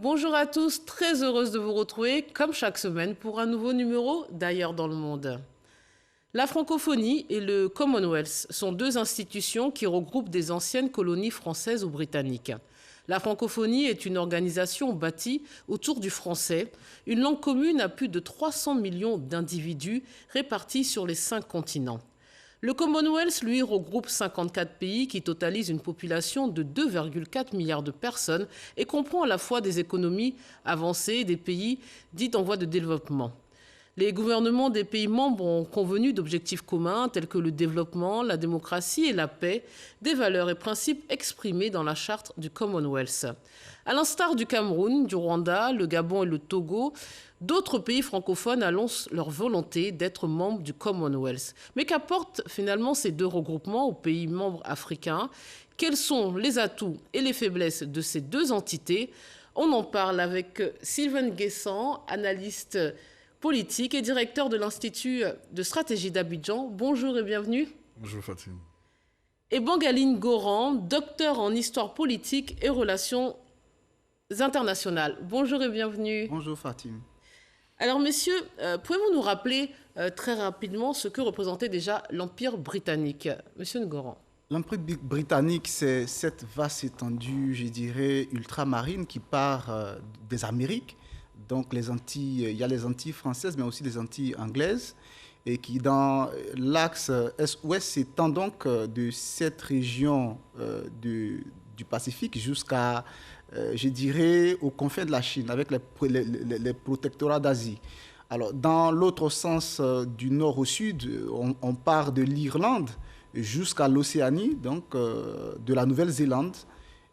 Bonjour à tous, très heureuse de vous retrouver comme chaque semaine pour un nouveau numéro d'Ailleurs dans le monde. La francophonie et le Commonwealth sont deux institutions qui regroupent des anciennes colonies françaises ou britanniques. La francophonie est une organisation bâtie autour du français, une langue commune à plus de 300 millions d'individus répartis sur les 5 continents. Le Commonwealth, lui, regroupe 54 pays qui totalisent une population de 2,4 milliards de personnes et comprend à la fois des économies avancées et des pays dits en voie de développement. Les gouvernements des pays membres ont convenu d'objectifs communs tels que le développement, la démocratie et la paix, des valeurs et principes exprimés dans la charte du Commonwealth. À l'instar du Cameroun, du Rwanda, le Gabon et le Togo, d'autres pays francophones annoncent leur volonté d'être membres du Commonwealth. Mais qu'apportent finalement ces deux regroupements aux pays membres africains? Quels sont les atouts et les faiblesses de ces deux entités? On en parle avec Sylvain Guessant, analyste politique et directeur de l'Institut de stratégie d'Abidjan. Bonjour et bienvenue. Bonjour Fatim. Et Bangaline Goran, docteur en histoire politique et relations internationales. Bonjour et bienvenue. Bonjour Fatim. Alors messieurs, pouvez-vous nous rappeler très rapidement ce que représentait déjà l'Empire britannique? Monsieur Ngoran. L'Empire britannique, c'est cette vaste étendue, je dirais, ultramarine qui part des Amériques. Donc les Antilles, il y a les Antilles françaises, mais aussi les Antilles anglaises, et qui dans l'axe est-ouest s'étend donc de cette région du Pacifique jusqu'à, je dirais, aux confins de la Chine, avec les protectorats d'Asie. Alors dans l'autre sens, du nord au sud, on part de l'Irlande jusqu'à l'Océanie, donc de la Nouvelle-Zélande.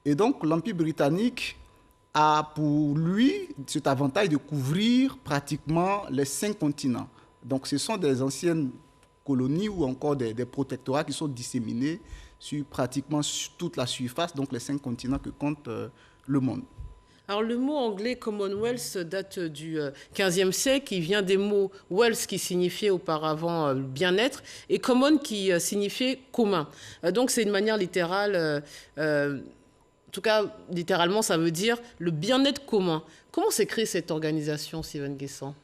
Et donc l'Empire britannique a pour lui cet avantage de couvrir pratiquement les 5 continents. Donc ce sont des anciennes colonies ou encore des protectorats qui sont disséminés sur pratiquement toute la surface, donc les 5 continents que compte le monde. Alors le mot anglais Commonwealth date du XVe siècle, il vient des mots wealth qui signifiait auparavant bien-être et common qui signifiait commun. Donc c'est une manière littérale. En tout cas, littéralement, ça veut dire le bien-être commun. Comment s'est créée cette organisation, Sylvain Guessant?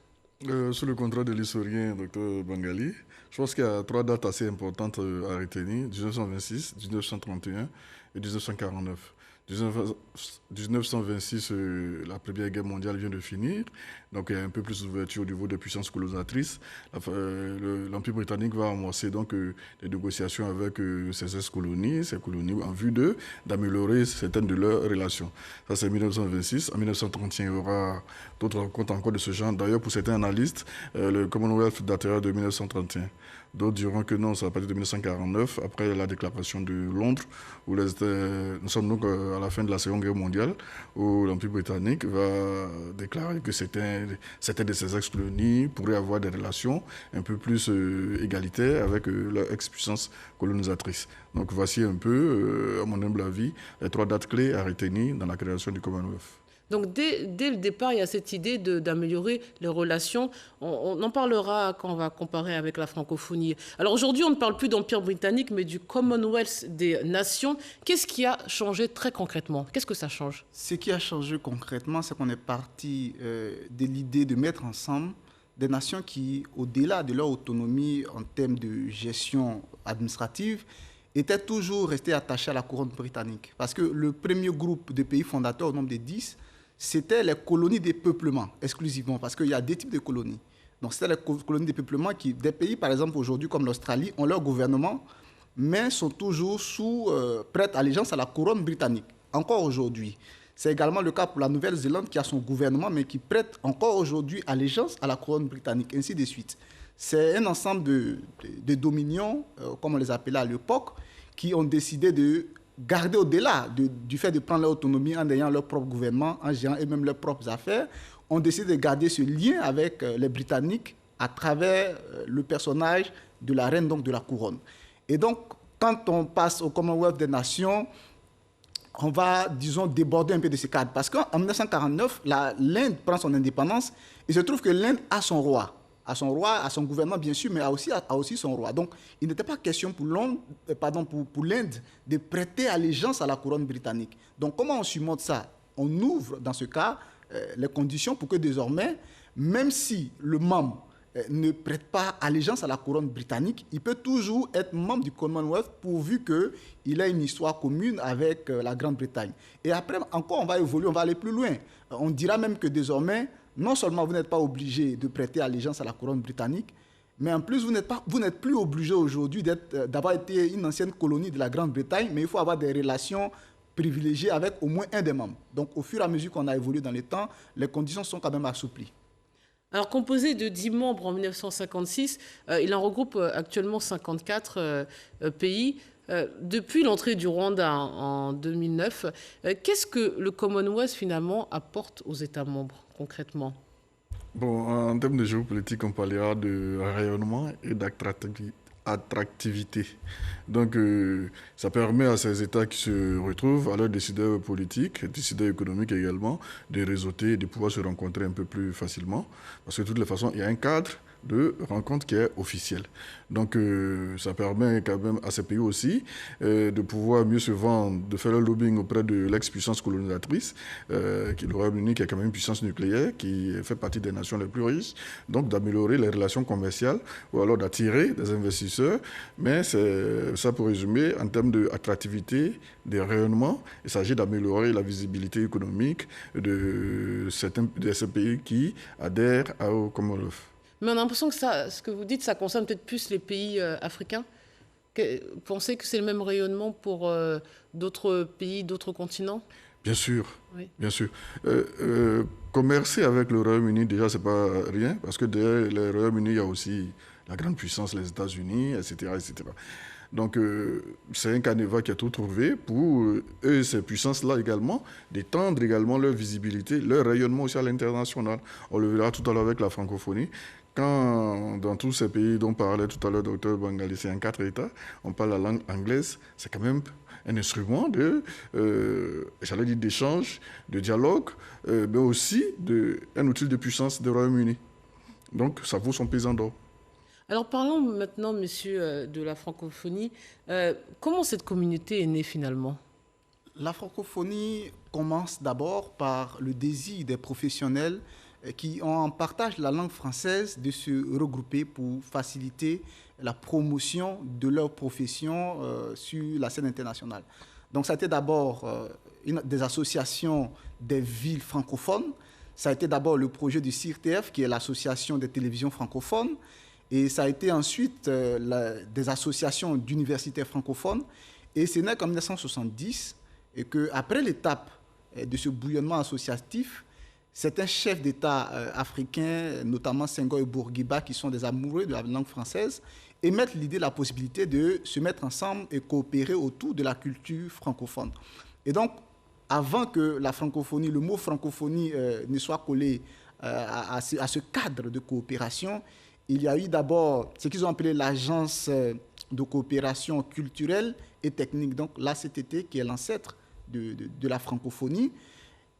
Sous le contrôle de l'historien Dr Bangali, je pense qu'il y a 3 dates assez importantes à retenir, 1926, 1931 et 1949. 1926, la Première Guerre mondiale vient de finir, donc il y a un peu plus d'ouverture au niveau des puissances colonisatrices. L'Empire britannique va amorcer donc des négociations avec ces ex-colonies, ces colonies, en vue d'améliorer certaines de leurs relations. Ça, c'est 1926. En 1931, il y aura d'autres rencontres encore de ce genre. D'ailleurs, pour certains analystes, le Commonwealth datera de 1931. D'autres diront que non, c'est à partir de 1949, après la déclaration de Londres, où nous sommes donc à la fin de la Seconde Guerre mondiale, où l'Empire britannique va déclarer que certaines de ces ex-colonies pourraient avoir des relations un peu plus égalitaires avec leur ex-puissance colonisatrice. Donc voici un peu, à mon humble avis, les 3 dates clés à retenir dans la création du Commonwealth. Donc dès le départ, il y a cette idée d'améliorer les relations. On en parlera quand on va comparer avec la francophonie. Alors aujourd'hui, on ne parle plus d'Empire britannique, mais du Commonwealth des nations. Qu'est-ce qui a changé très concrètement? Qu'est-ce que ça change? Ce qui a changé concrètement, c'est qu'on est parti de l'idée de mettre ensemble des nations qui, au-delà de leur autonomie en termes de gestion administrative, étaient toujours restées attachées à la couronne britannique. Parce que le premier groupe de pays fondateurs, au nombre de 10, c'était les colonies de peuplement, exclusivement, parce qu'il y a 2 types de colonies. Donc, c'était les colonies de peuplement qui, des pays, par exemple, aujourd'hui, comme l'Australie, ont leur gouvernement, mais sont toujours prêtes allégeance à la couronne britannique, encore aujourd'hui. C'est également le cas pour la Nouvelle-Zélande, qui a son gouvernement, mais qui prête encore aujourd'hui allégeance à la couronne britannique, ainsi de suite. C'est un ensemble de dominions, comme on les appelait à l'époque, qui ont décidé de garder au-delà du fait de prendre leur autonomie en ayant leur propre gouvernement, en gérant eux-mêmes leurs propres affaires, ont décidé de garder ce lien avec les Britanniques à travers le personnage de la reine, donc de la couronne. Et donc, quand on passe au Commonwealth des Nations, on va, disons, déborder un peu de ce cadre. Parce qu'en 1949, l'Inde prend son indépendance, et il se trouve que l'Inde a son roi. À son roi, à son gouvernement bien sûr, mais a aussi son roi. Donc il n'était pas question pour l'Inde de prêter allégeance à la couronne britannique. Donc comment on surmonte ça? On ouvre dans ce cas les conditions pour que désormais, même si le membre ne prête pas allégeance à la couronne britannique, il peut toujours être membre du Commonwealth pourvu qu'il ait une histoire commune avec la Grande-Bretagne. Et après, encore, on va évoluer, on va aller plus loin. On dira même que désormais, non seulement vous n'êtes pas obligé de prêter allégeance à la couronne britannique, mais en plus, vous n'êtes plus obligé aujourd'hui d'avoir été une ancienne colonie de la Grande-Bretagne, mais il faut avoir des relations privilégiées avec au moins un des membres. Donc, au fur et à mesure qu'on a évolué dans les temps, les conditions sont quand même assouplies. Alors, composé de 10 membres en 1956, il en regroupe actuellement 54 pays. Depuis l'entrée du Rwanda en 2009, qu'est-ce que le Commonwealth, finalement, apporte aux États membres, concrètement ? Bon, en termes de géopolitique, on parlera de rayonnement et d'attractivité. Donc, ça permet à ces États qui se retrouvent, à leurs décideurs politiques, décideurs économiques également, de réseauter et de pouvoir se rencontrer un peu plus facilement. Parce que de toutes les façons, il y a un cadre de rencontre qui est officiel. Donc, ça permet quand même à ces pays aussi de pouvoir mieux se vendre, de faire le lobbying auprès de l'ex-puissance colonisatrice, qui est le Royaume-Uni, qui est quand même une puissance nucléaire, qui fait partie des nations les plus riches, donc d'améliorer les relations commerciales ou alors d'attirer des investisseurs. Mais c'est ça pour résumer, en termes d'attractivité, de rayonnement, il s'agit d'améliorer la visibilité économique de ces pays qui adhèrent au Commonwealth. Mais on a l'impression que ce que vous dites, ça concerne peut-être plus les pays africains. Vous pensez que c'est le même rayonnement pour d'autres pays, d'autres continents ? Bien sûr, oui. Bien sûr. Commercer avec le Royaume-Uni, déjà, c'est pas rien, parce que derrière le Royaume-Uni, il y a aussi la grande puissance, les États-Unis, etc., etc. Donc, c'est un canevas qui a tout trouvé pour eux, ces puissances-là également, d'étendre également leur visibilité, leur rayonnement aussi à l'international. On le verra tout à l'heure avec la francophonie. Quand, dans tous ces pays dont parlait tout à l'heure le Dr Bangali, c'est en 4 États, on parle la langue anglaise, c'est quand même un instrument j'allais dire d'échange, de dialogue, mais aussi un outil de puissance du Royaume-Uni. Donc, ça vaut son pesant d'or. Alors, parlons maintenant, monsieur, de la francophonie. Comment cette communauté est née finalement ? La francophonie commence d'abord par le désir des professionnels qui ont en partage la langue française de se regrouper pour faciliter la promotion de leur profession sur la scène internationale. Donc ça a été d'abord des associations des villes francophones, ça a été d'abord le projet du CIRTF qui est l'association des télévisions francophones, et ça a été ensuite des associations d'universités francophones, et c'est né en 1970, et qu'après l'étape de ce bouillonnement associatif, certains chefs d'État africains, notamment Senghor et Bourguiba, qui sont des amoureux de la langue française, émettent l'idée, la possibilité de se mettre ensemble et coopérer autour de la culture francophone. Et donc, avant que la francophonie, le mot francophonie ne soit collé à ce cadre de coopération, il y a eu d'abord ce qu'ils ont appelé l'Agence de coopération culturelle et technique, donc l'ACTT, qui est l'ancêtre de la francophonie.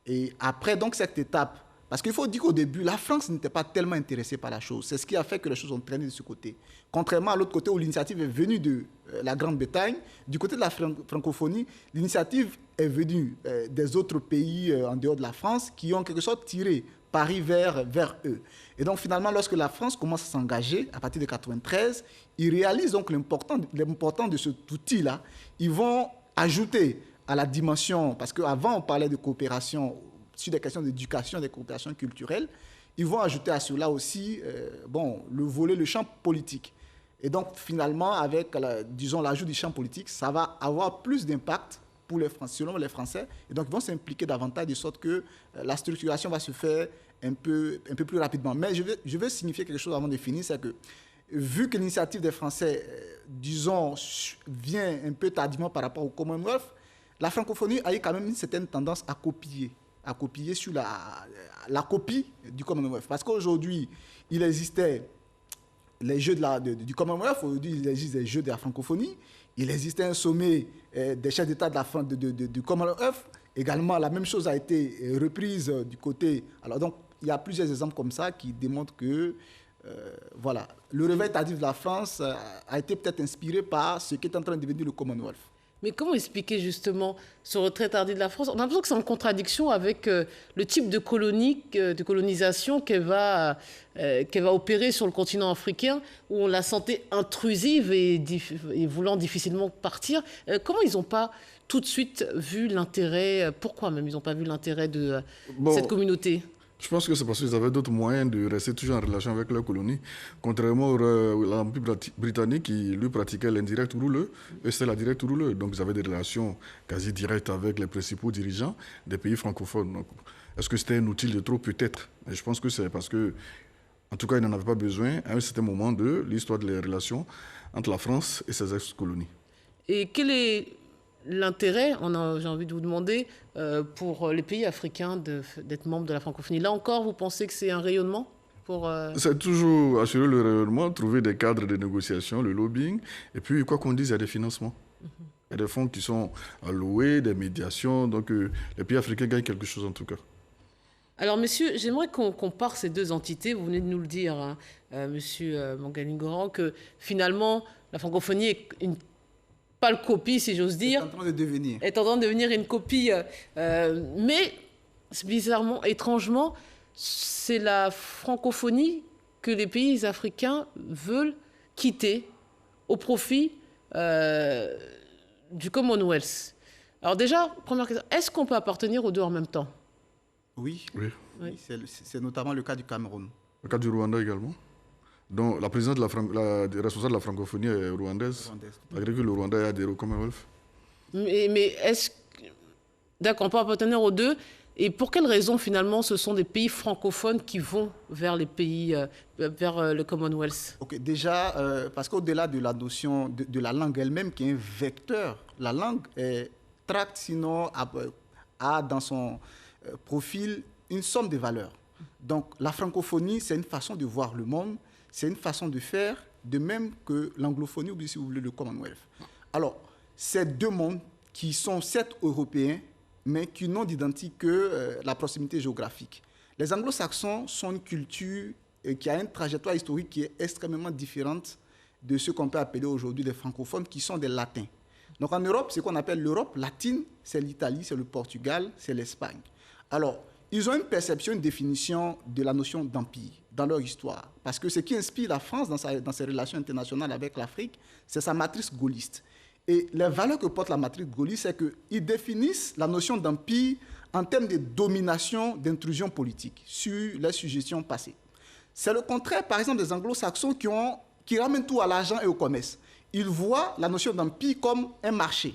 Et après donc cette étape, parce qu'il faut dire qu'au début, la France n'était pas tellement intéressée par la chose. C'est ce qui a fait que les choses ont traîné de ce côté. Contrairement à l'autre côté où l'initiative est venue de la Grande-Bretagne, du côté de la francophonie, l'initiative est venue des autres pays en dehors de la France qui ont en quelque sorte tiré Paris vers eux. Et donc finalement, lorsque la France commence à s'engager, à partir de 1993, ils réalisent donc l'importance de cet outil-là. Ils vont ajouter à la dimension, parce qu'avant on parlait de coopération sur des questions d'éducation, des coopérations culturelles, ils vont ajouter à cela aussi le champ politique. Et donc finalement, avec l'ajout du champ politique, ça va avoir plus d'impact pour les Français, selon les Français, et donc ils vont s'impliquer davantage de sorte que la structuration va se faire un peu plus rapidement. Mais je veux signifier quelque chose avant de finir, c'est que vu que l'initiative des Français, vient un peu tardivement par rapport au Commonwealth, la francophonie a eu quand même une certaine tendance à copier sur la copie du Commonwealth. Parce qu'aujourd'hui, il existait les jeux du Commonwealth, aujourd'hui il existe des jeux de la francophonie, il existait un sommet des chefs d'État du Commonwealth. Également, la même chose a été reprise du côté... Alors donc, il y a plusieurs exemples comme ça qui démontrent que le réveil tardif de la France a été peut-être inspiré par ce qui est en train de devenir le Commonwealth. Mais comment expliquer justement ce retrait tardif de la France? On a l'impression que c'est en contradiction avec le type de colonisation qu'elle va opérer sur le continent africain, où on la sentait intrusive et voulant difficilement partir. Comment ils n'ont pas tout de suite vu l'intérêt, pourquoi même ils n'ont pas vu l'intérêt de cette communauté? Je pense que c'est parce qu'ils avaient d'autres moyens de rester toujours en relation avec leur colonie. Contrairement à l'Empire britannique qui, lui, pratiquait l'indirect rouleux, et c'était la direct rouleux. Donc, ils avaient des relations quasi directes avec les principaux dirigeants des pays francophones. Donc, est-ce que c'était un outil de trop? Peut-être. Et je pense que c'est parce que, en tout cas, ils n'en avaient pas besoin à un certain moment de l'histoire des relations entre la France et ses ex-colonies. Et quel est l'intérêt, j'ai envie de vous demander, pour les pays africains d'être membres de la francophonie? Là encore, vous pensez que c'est un rayonnement pour... C'est toujours assurer le rayonnement, trouver des cadres de négociation, le lobbying. Et puis, quoi qu'on dise, il y a des financements. Il y a des fonds qui sont alloués, des médiations. Donc, les pays africains gagnent quelque chose en tout cas. Alors, messieurs, j'aimerais qu'on compare ces deux entités. Vous venez de nous le dire, hein, monsieur Mangalingoran, que finalement, la francophonie est une pâle copie, si j'ose dire. Est en train de devenir. Est en train de devenir une copie. Mais, bizarrement, étrangement, c'est la francophonie que les pays africains veulent quitter au profit du Commonwealth. Alors déjà, première question, est-ce qu'on peut appartenir aux deux en même temps? Oui. C'est notamment le cas du Cameroun. Le cas du Rwanda également. Donc, la présidente responsable de la francophonie est rwandaise, malgré que le Rwanda ait adhéré au Commonwealth. Mais est-ce... D'accord, on peut appartenir aux deux. Et pour quelles raisons, finalement, ce sont des pays francophones qui vont vers les pays, vers le Commonwealth? Ok, déjà, parce qu'au-delà de la notion de la langue elle-même, qui est un vecteur, la langue tracte, sinon, a dans son profil une somme de valeurs. Donc, la francophonie, c'est une façon de voir le monde, c'est une façon de faire, de même que l'anglophonie, ou si vous voulez, le Commonwealth. Alors, ces deux mondes qui sont certes européens, mais qui n'ont d'identique que la proximité géographique. Les anglo-saxons sont une culture qui a une trajectoire historique qui est extrêmement différente de ce qu'on peut appeler aujourd'hui les francophones, qui sont des latins. Donc en Europe, ce qu'on appelle l'Europe latine, c'est l'Italie, c'est le Portugal, c'est l'Espagne. Alors, ils ont une perception, une définition de la notion d'empire dans leur histoire. Parce que ce qui inspire la France dans ses relations internationales avec l'Afrique, c'est sa matrice gaulliste. Et les valeurs que porte la matrice gaulliste, c'est qu'ils définissent la notion d'empire en termes de domination, d'intrusion politique sur les suggestions passées. C'est le contraire, par exemple, des anglo-saxons qui ramènent tout à l'argent et au commerce. Ils voient la notion d'empire comme un marché,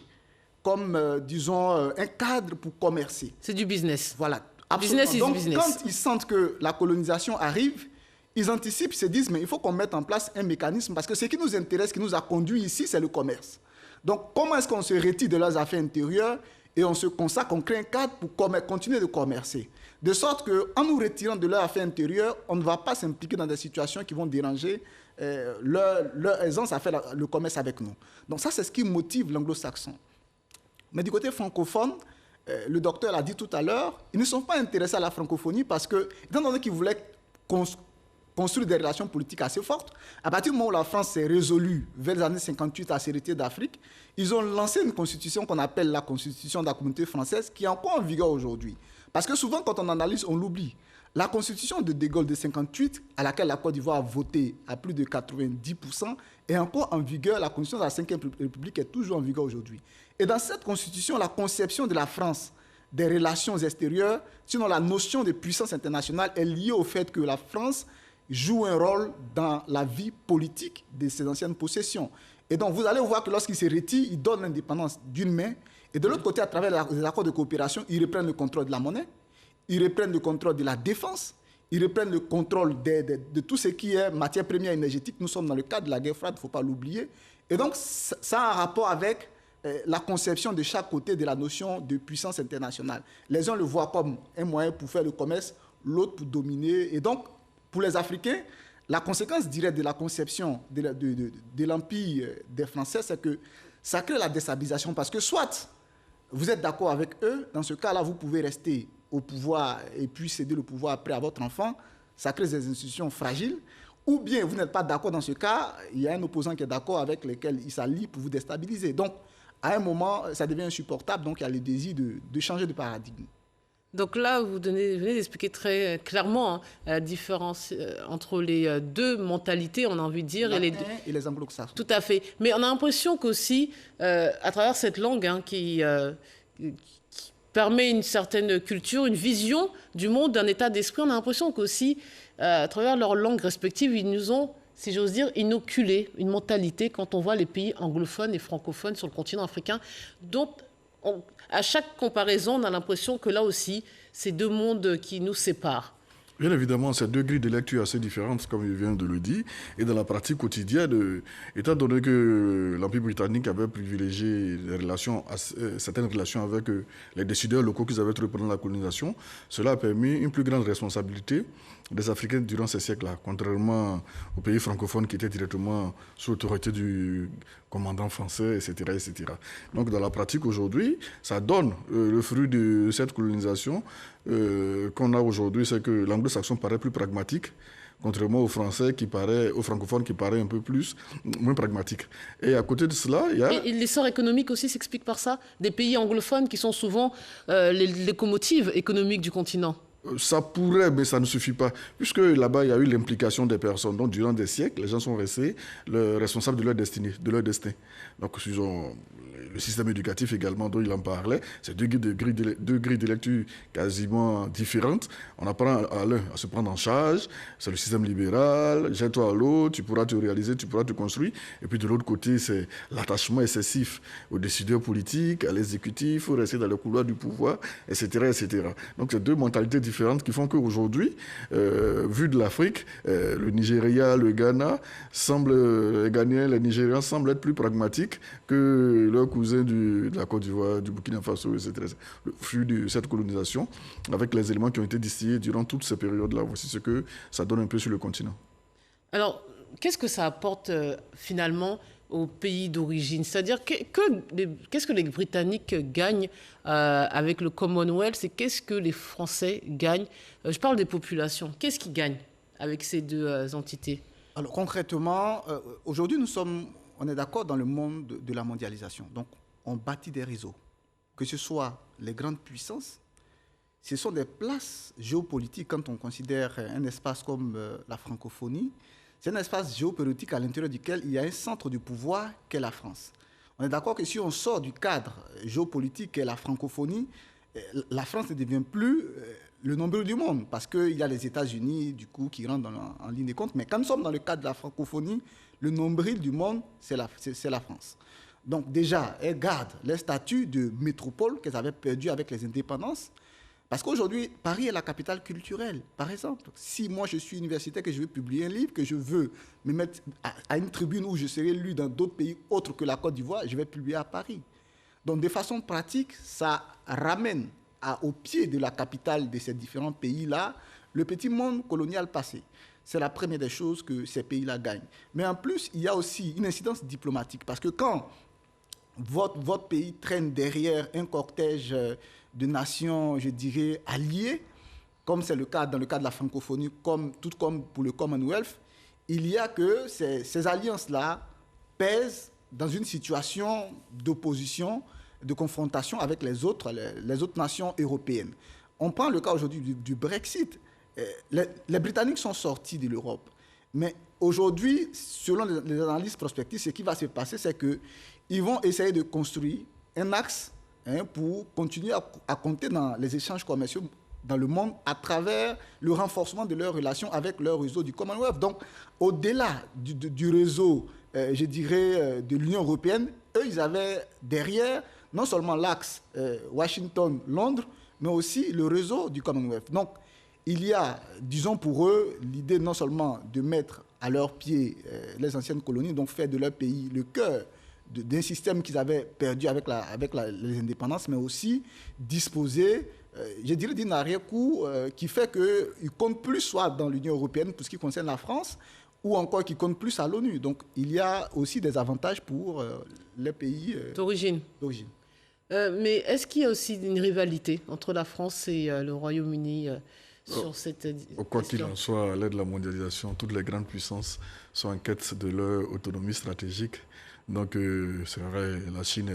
comme, disons, un cadre pour commercer. C'est du business. Voilà. Business is Donc, business. quand ils sentent que la colonisation arrive, ils anticipent, ils se disent, mais il faut qu'on mette en place un mécanisme, parce que ce qui nous intéresse, ce qui nous a conduit ici, c'est le commerce. Donc, comment est-ce qu'on se retire de leurs affaires intérieures et on se consacre, on crée un cadre pour continuer de commercer. De sorte qu'en nous retirant de leurs affaires intérieures, on ne va pas s'impliquer dans des situations qui vont déranger leur aisance à faire le commerce avec nous. Donc ça, c'est ce qui motive l'anglo-saxon. Mais du côté francophone, le docteur l'a dit tout à l'heure, ils ne sont pas intéressés à la francophonie parce que, étant donné qu'ils voulaient construire des relations politiques assez fortes, à partir du moment où la France s'est résolue, vers les années 58, à s'hériter d'Afrique, ils ont lancé une constitution qu'on appelle la constitution de la communauté française, qui est encore en vigueur aujourd'hui. Parce que souvent, quand on analyse, on l'oublie. La constitution de De Gaulle de 58, à laquelle la Côte d'Ivoire a voté à plus de 90%, est encore en vigueur. La constitution de la 5e République est toujours en vigueur aujourd'hui. Et dans cette constitution, la conception de la France des relations extérieures, sinon la notion de puissance internationale, est liée au fait que la France joue un rôle dans la vie politique de ses anciennes possessions. Et donc, vous allez voir que lorsqu'il se retire, il donne l'indépendance d'une main, et de l'autre côté, à travers les accords de coopération, ils reprennent le contrôle de la monnaie, ils reprennent le contrôle de la défense, ils reprennent le contrôle de tout ce qui est matière première énergétique. Nous sommes dans le cadre de la guerre froide, il ne faut pas l'oublier. Et donc, ça a un rapport avec la conception de chaque côté de la notion de puissance internationale. Les uns le voient comme un moyen pour faire le commerce, l'autre pour dominer. Et donc, pour les Africains, la conséquence directe de la conception de l'empire des Français, c'est que ça crée la déstabilisation. Parce que soit vous êtes d'accord avec eux, dans ce cas-là, vous pouvez rester au pouvoir et puis céder le pouvoir après à votre enfant. Ça crée des institutions fragiles. Ou bien vous n'êtes pas d'accord dans ce cas, il y a un opposant qui est d'accord avec lequel il s'allie pour vous déstabiliser. Donc, à un moment, ça devient insupportable, donc il y a le désir de changer de paradigme. Donc là, vous venez d'expliquer très clairement la différence entre les deux mentalités, on a envie de dire. Et les anglo-saxons. Tout à fait. Mais on a l'impression qu'aussi, à travers cette langue qui permet une certaine culture, une vision du monde, d'un état d'esprit, on a l'impression qu'aussi, à travers leurs langues respectives, ils nous ont, si j'ose dire, inoculé une mentalité quand on voit les pays anglophones et francophones sur le continent africain, dont à chaque comparaison, on a l'impression que là aussi, c'est deux mondes qui nous séparent. Bien évidemment, c'est deux grilles de lecture assez différentes, comme je viens de le dire. Et dans la pratique quotidienne, étant donné que l'Empire britannique avait privilégié certaines relations avec les décideurs locaux qu'ils avaient trouvés pendant la colonisation, cela a permis une plus grande responsabilité des Africains durant ces siècles-là, contrairement aux pays francophones qui étaient directement sous l'autorité du commandant français, etc., etc. Donc, dans la pratique aujourd'hui, ça donne le fruit de cette colonisation qu'on a aujourd'hui, c'est que l'anglo-saxon paraît plus pragmatique, contrairement aux francophones qui paraît un peu moins pragmatique. Et à côté de cela, il y a... Et l'essor économique aussi s'explique par ça, des pays anglophones qui sont souvent les locomotives économiques du continent. Ça pourrait, mais ça ne suffit pas. Puisque là-bas, il y a eu l'implication des personnes. Donc, durant des siècles, les gens sont restés responsables de leur destinée, de leur destin. Donc, ils ont le système éducatif également, dont il en parlait. C'est deux grilles de lecture quasiment différentes. On apprend à l'un à se prendre en charge. C'est le système libéral. Jette-toi à l'autre, tu pourras te réaliser, tu pourras te construire. Et puis, de l'autre côté, c'est l'attachement excessif aux décideurs politiques, à l'exécutif. Il faut rester dans le couloir du pouvoir, etc., etc. Donc, c'est deux mentalités différentes qui font qu'aujourd'hui, vu de l'Afrique, le Nigeria, le Ghana, les Ghanéens, les Nigérians semblent être plus pragmatiques que leurs cousins de la Côte d'Ivoire, du Burkina Faso, etc. Le fruit de cette colonisation, avec les éléments qui ont été distillés durant toutes ces périodes-là. Voici ce que ça donne un peu sur le continent. Alors, qu'est-ce que ça apporte finalement aux pays d'origine? C'est-à-dire, qu'est-ce que les Britanniques gagnent avec le Commonwealth et qu'est-ce que les Français gagnent? Je parle des populations. Qu'est-ce qu'ils gagnent avec ces deux entités? Alors, concrètement, aujourd'hui, on est d'accord dans le monde de la mondialisation. Donc, on bâtit des réseaux. Que ce soit les grandes puissances, ce sont des places géopolitiques quand on considère un espace comme la francophonie. C'est un espace géopolitique à l'intérieur duquel il y a un centre de pouvoir qu'est la France. On est d'accord que si on sort du cadre géopolitique qu'est la francophonie, la France ne devient plus le nombril du monde parce qu'il y a les États-Unis du coup qui rentrent en ligne de compte. Mais quand nous sommes dans le cadre de la francophonie, le nombril du monde, c'est la France. Donc déjà, elles gardent les statuts de métropole qu'elles avaient perdu avec les indépendances. Parce qu'aujourd'hui, Paris est la capitale culturelle. Par exemple, si moi je suis universitaire, que je veux publier un livre, que je veux me mettre à une tribune où je serai lu dans d'autres pays autres que la Côte d'Ivoire, je vais publier à Paris. Donc de façon pratique, ça ramène au pied de la capitale de ces différents pays-là le petit monde colonial passé. C'est la première des choses que ces pays-là gagnent. Mais en plus, il y a aussi une incidence diplomatique. Parce que quand votre pays traîne derrière un cortège de nations, je dirais, alliées, comme c'est le cas dans le cas de la francophonie, tout comme pour le Commonwealth, il y a que ces alliances-là pèsent dans une situation d'opposition, de confrontation avec les autres nations européennes. On prend le cas aujourd'hui du Brexit. Les Britanniques sont sortis de l'Europe. Mais aujourd'hui, selon les analyses prospectives, ce qui va se passer, c'est qu'ils vont essayer de construire un axe pour continuer à compter dans les échanges commerciaux dans le monde à travers le renforcement de leurs relations avec leur réseau du Commonwealth. Donc, au-delà du réseau, je dirais, de l'Union européenne, eux, ils avaient derrière non seulement l'axe Washington-Londres, mais aussi le réseau du Commonwealth. Donc, il y a, disons pour eux, l'idée non seulement de mettre à leurs pieds les anciennes colonies, donc faire de leur pays le cœur d'un système qu'ils avaient perdu avec les indépendances, mais aussi disposer, je dirais, d'un arrière-coup qui fait qu'ils comptent plus soit dans l'Union européenne pour ce qui concerne la France, ou encore qu'ils comptent plus à l'ONU. Donc il y a aussi des avantages pour les pays d'origine. Mais est-ce qu'il y a aussi une rivalité entre la France et le Royaume-Uni sur cette Quoi qu'il en soit, à l'aide de la mondialisation, toutes les grandes puissances sont en quête de leur autonomie stratégique. Donc, c'est vrai, la Chine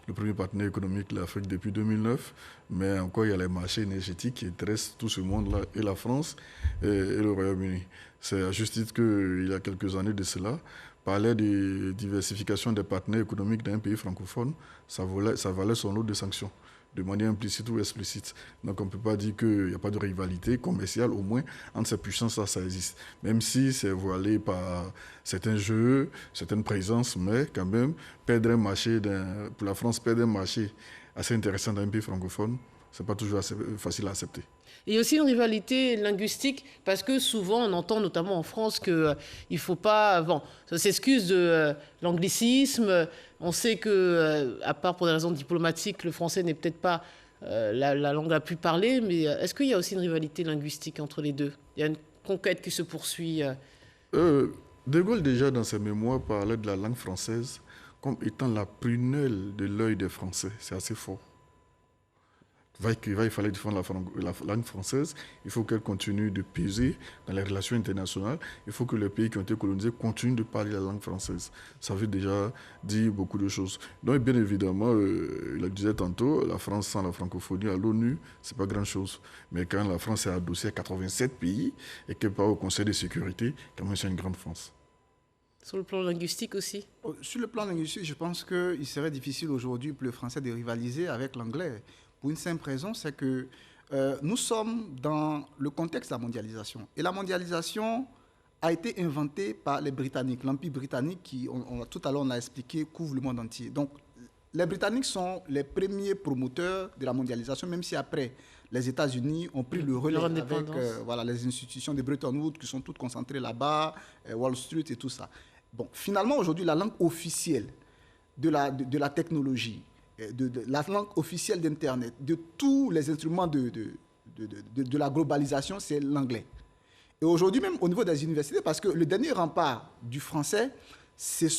le premier partenaire économique de l'Afrique depuis 2009. Mais encore, il y a les marchés énergétiques qui intéressent tout ce monde-là, et la France et le Royaume-Uni. C'est à juste titre qu'il y a quelques années de cela, parler de diversification des partenaires économiques d'un pays francophone, ça valait son lot de sanctions, de manière implicite ou explicite. Donc on ne peut pas dire qu'il n'y a pas de rivalité commerciale, au moins entre ces puissances, ça existe. Même si c'est voilé par certains jeux, certaines présences, mais quand même, perdre un marché, pour la France, perdre un marché assez intéressant dans un pays francophone, ce n'est pas toujours assez facile à accepter. Il y a aussi une rivalité linguistique parce que souvent on entend notamment en France qu'il ne faut pas... Bon, ça s'excuse de l'anglicisme. On sait que, à part pour des raisons diplomatiques, le français n'est peut-être pas la langue la plus parlée, mais est-ce qu'il y a aussi une rivalité linguistique entre les deux? Il y a une conquête qui se poursuit. De Gaulle, déjà dans ses mémoires, parlait de la langue française comme étant la prunelle de l'œil des Français. C'est assez fort. Il fallait défendre la langue française, il faut qu'elle continue de peser dans les relations internationales, il faut que les pays qui ont été colonisés continuent de parler la langue française. Ça veut déjà dire beaucoup de choses. Donc bien évidemment, il le disait tantôt, la France sans la francophonie à l'ONU, c'est pas grand-chose. Mais quand la France est adossée à 87 pays et qu'elle part au Conseil de sécurité, quand même c'est une grande France. Sur le plan linguistique aussi? Sur le plan linguistique, je pense qu'il serait difficile aujourd'hui pour le français de rivaliser avec l'anglais. Pour une simple raison, c'est que nous sommes dans le contexte de la mondialisation. Et la mondialisation a été inventée par les Britanniques. L'Empire britannique, qui, tout à l'heure on l'a expliqué, couvre le monde entier. Donc, les Britanniques sont les premiers promoteurs de la mondialisation, même si après, les États-Unis ont pris le relais avec les institutions de Bretton Woods qui sont toutes concentrées là-bas, Wall Street et tout ça. Bon, finalement, aujourd'hui, la langue officielle de la technologie, de la langue officielle d'Internet, de tous les instruments de la globalisation, c'est l'anglais. Et aujourd'hui, même au niveau des universités, parce que le dernier rempart du français, c'est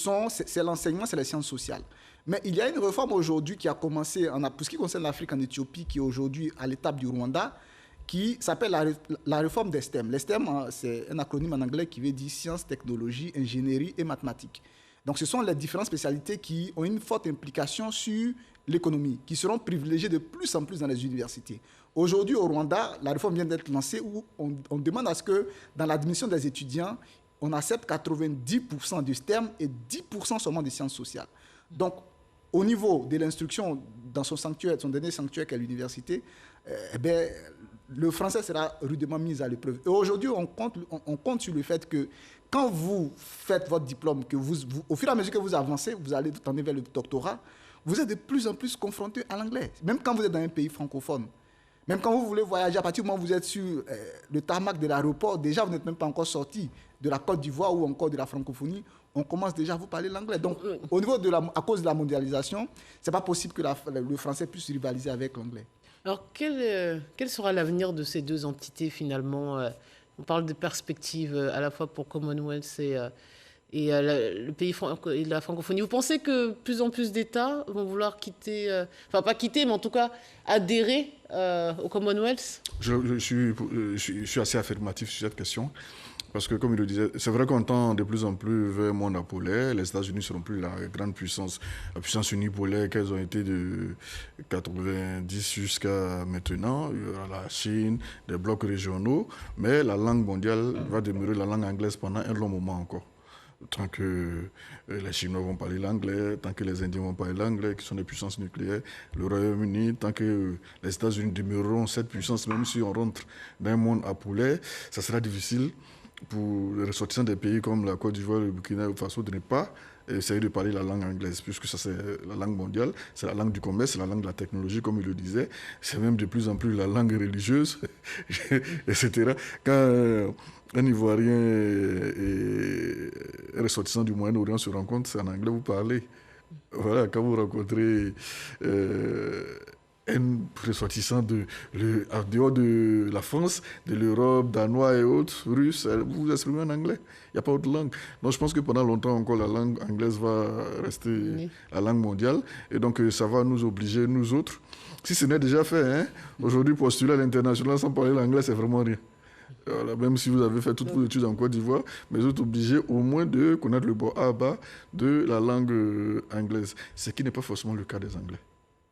l'enseignement, c'est les sciences sociales. Mais il y a une réforme aujourd'hui qui a commencé, pour ce qui concerne l'Afrique en Éthiopie, qui est aujourd'hui à l'étape du Rwanda, qui s'appelle la réforme des STEM. Les STEM, c'est un acronyme en anglais qui veut dire sciences, technologie, ingénierie et mathématiques. Donc, ce sont les différentes spécialités qui ont une forte implication sur l'économie, qui seront privilégiées de plus en plus dans les universités. Aujourd'hui, au Rwanda, la réforme vient d'être lancée où on demande à ce que, dans l'admission des étudiants, on accepte 90% du STEM et 10% seulement des sciences sociales. Donc, au niveau de l'instruction, dans son sanctuaire, son dernier sanctuaire qui est l'université, le français sera rudement mis à l'épreuve. Et aujourd'hui, on compte sur le fait que quand vous faites votre diplôme, que au fur et à mesure que vous avancez, vous allez tendre vers le doctorat, vous êtes de plus en plus confronté à l'anglais. Même quand vous êtes dans un pays francophone. Même quand vous voulez voyager, à partir du moment où vous êtes sur le tarmac de l'aéroport, déjà vous n'êtes même pas encore sorti de la Côte d'Ivoire ou encore de la francophonie, on commence déjà à vous parler l'anglais. Donc, au niveau à cause de la mondialisation, ce n'est pas possible que le français puisse rivaliser avec l'anglais. Alors, quel sera l'avenir de ces deux entités finalement? On parle de perspectives à la fois pour Commonwealth et le pays et la francophonie. Vous pensez que plus en plus d'États vont vouloir quitter, enfin pas quitter, mais en tout cas adhérer au Commonwealth? Je suis assez affirmatif sur cette question. Parce que, comme il le disait, c'est vrai qu'on tend de plus en plus vers un monde apolaire. Les États-Unis ne seront plus la grande puissance, la puissance unipolaire qu'elles ont été de 90 jusqu'à maintenant. Il y aura la Chine, des blocs régionaux. Mais la langue mondiale va demeurer la langue anglaise pendant un long moment encore. Tant que les Chinois vont parler l'anglais, tant que les Indiens vont parler l'anglais, qui sont des puissances nucléaires, le Royaume-Uni, tant que les États-Unis demeureront cette puissance, même si on rentre dans un monde apolaire, ça sera difficile pour les ressortissants des pays comme la Côte d'Ivoire et le Burkina Faso de ne pas essayer de parler la langue anglaise, puisque ça c'est la langue mondiale, c'est la langue du commerce, c'est la langue de la technologie, comme il le disait, c'est même de plus en plus la langue religieuse, etc. Quand un Ivoirien et un ressortissant du Moyen-Orient se rencontrent, c'est en anglais vous parlez. Voilà, quand vous rencontrez un ressortissant en dehors de la France, de l'Europe, danois et autres, russes, vous vous exprimez en anglais. Il n'y a pas autre langue. Donc je pense que pendant longtemps encore, la langue anglaise va rester la langue mondiale. Et donc ça va nous obliger, nous autres, si ce n'est déjà fait, aujourd'hui postuler à l'international sans parler l'anglais, c'est vraiment rien. Voilà, même si vous avez fait toutes vos études en Côte d'Ivoire, mais vous êtes obligé au moins de connaître le bon à bas de la langue anglaise, ce qui n'est pas forcément le cas des Anglais.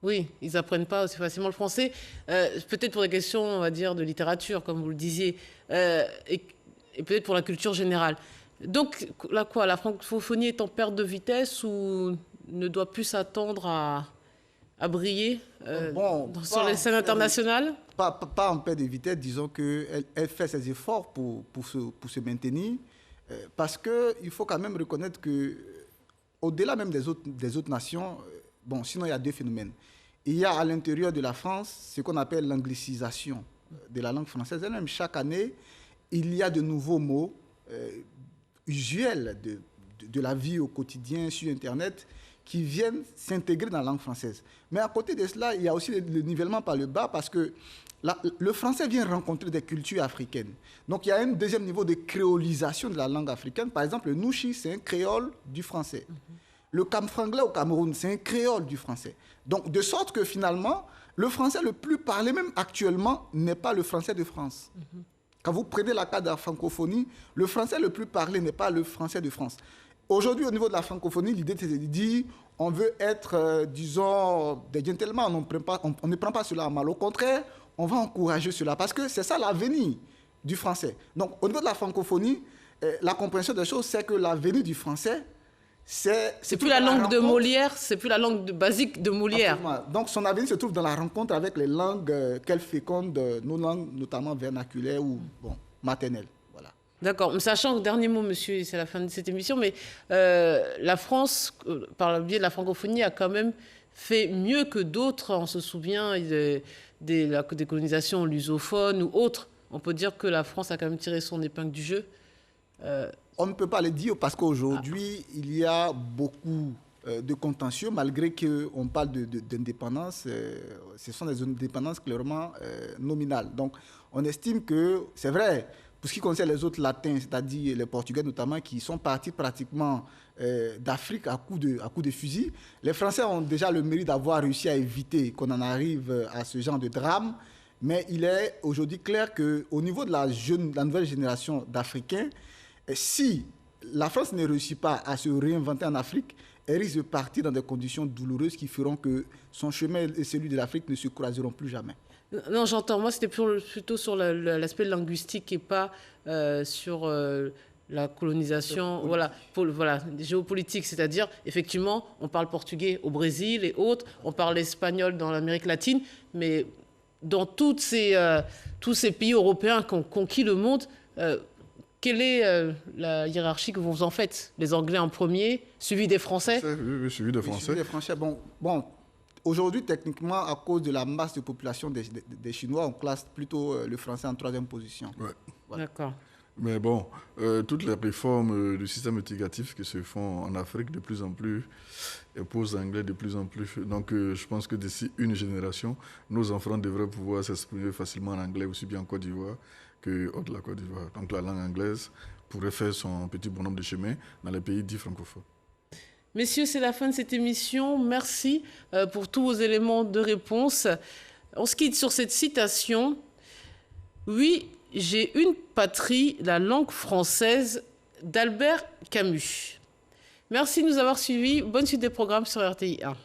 Oui, ils n'apprennent pas aussi facilement le français. Peut-être pour des questions, on va dire, de littérature, comme vous le disiez, et peut-être pour la culture générale. Donc, là, quoi, la francophonie est en perte de vitesse ou ne doit plus s'attendre à briller sur les scènes internationales? Pas en perte de vitesse, disons qu'elle fait ses efforts pour se maintenir, parce qu'il faut quand même reconnaître qu'au-delà même des autres nations, sinon il y a deux phénomènes. Il y a à l'intérieur de la France ce qu'on appelle l'anglicisation de la langue française elle-même. Chaque année, il y a de nouveaux mots usuels de la vie au quotidien sur Internet qui viennent s'intégrer dans la langue française. Mais à côté de cela, il y a aussi le nivellement par le bas parce que le français vient rencontrer des cultures africaines. Donc il y a un deuxième niveau de créolisation de la langue africaine. Par exemple, le Nouchi, c'est un créole du français. Le camfranglais au Cameroun, c'est un créole du français. Donc de sorte que finalement, le français le plus parlé même actuellement n'est pas le français de France. Quand vous prenez la carte de la francophonie, le français le plus parlé n'est pas le français de France. Aujourd'hui, au niveau de la francophonie, l'idée c'est de dire on veut être, disons, des gentlemen, on ne prend pas cela à mal. Au contraire, on va encourager cela parce que c'est ça l'avenir du français. Donc, au niveau de la francophonie, la compréhension des choses, c'est que l'avenir du français, c'est plus la langue de Molière, c'est plus la langue basique de Molière. Absolument. Donc, son avenir se trouve dans la rencontre avec les langues qu'elle féconde, nos langues notamment vernaculaires ou maternelles. D'accord. Sachant que, dernier mot, monsieur, c'est la fin de cette émission, mais la France, par le biais de la francophonie, a quand même fait mieux que d'autres. On se souvient des colonisations lusophones ou autres. On peut dire que la France a quand même tiré son épingle du jeu. On ne peut pas le dire parce qu'aujourd'hui, il y a beaucoup de contentieux, malgré qu'on parle d'indépendance. Ce sont des indépendances clairement nominales. Donc, on estime que, c'est vrai, pour ce qui concerne les autres latins, c'est-à-dire les Portugais notamment, qui sont partis pratiquement d'Afrique à coups de fusil, les Français ont déjà le mérite d'avoir réussi à éviter qu'on en arrive à ce genre de drame. Mais il est aujourd'hui clair qu'au niveau de la nouvelle génération d'Africains, si la France ne réussit pas à se réinventer en Afrique, elle risque de partir dans des conditions douloureuses qui feront que son chemin et celui de l'Afrique ne se croiseront plus jamais. Non, j'entends. Moi, c'était plutôt sur l'aspect linguistique et pas sur la colonisation, géopolitique. C'est-à-dire, effectivement, on parle portugais au Brésil et autres, on parle espagnol dans l'Amérique latine, mais dans tous ces pays européens qui ont conquis le monde, quelle est la hiérarchie que vous en faites? Les Anglais en premier, suivi des Français? Oui, suivi des Français. Suivi des Français. Bon, aujourd'hui, techniquement, à cause de la masse de population des Chinois, on classe plutôt le français en troisième position. Ouais. Voilà. D'accord. Mais bon, toutes les réformes du système éducatif qui se font en Afrique de plus en plus imposent l'anglais de plus en plus. Donc je pense que d'ici une génération, nos enfants devraient pouvoir s'exprimer facilement en anglais, aussi bien en Côte d'Ivoire qu'au-delà de la Côte d'Ivoire. Donc la langue anglaise pourrait faire son petit bonhomme de chemin dans les pays dits francophones. Messieurs, c'est la fin de cette émission. Merci pour tous vos éléments de réponse. On se quitte sur cette citation. Oui, j'ai une patrie, la langue française, d'Albert Camus. Merci de nous avoir suivis. Bonne suite des programmes sur RTI 1.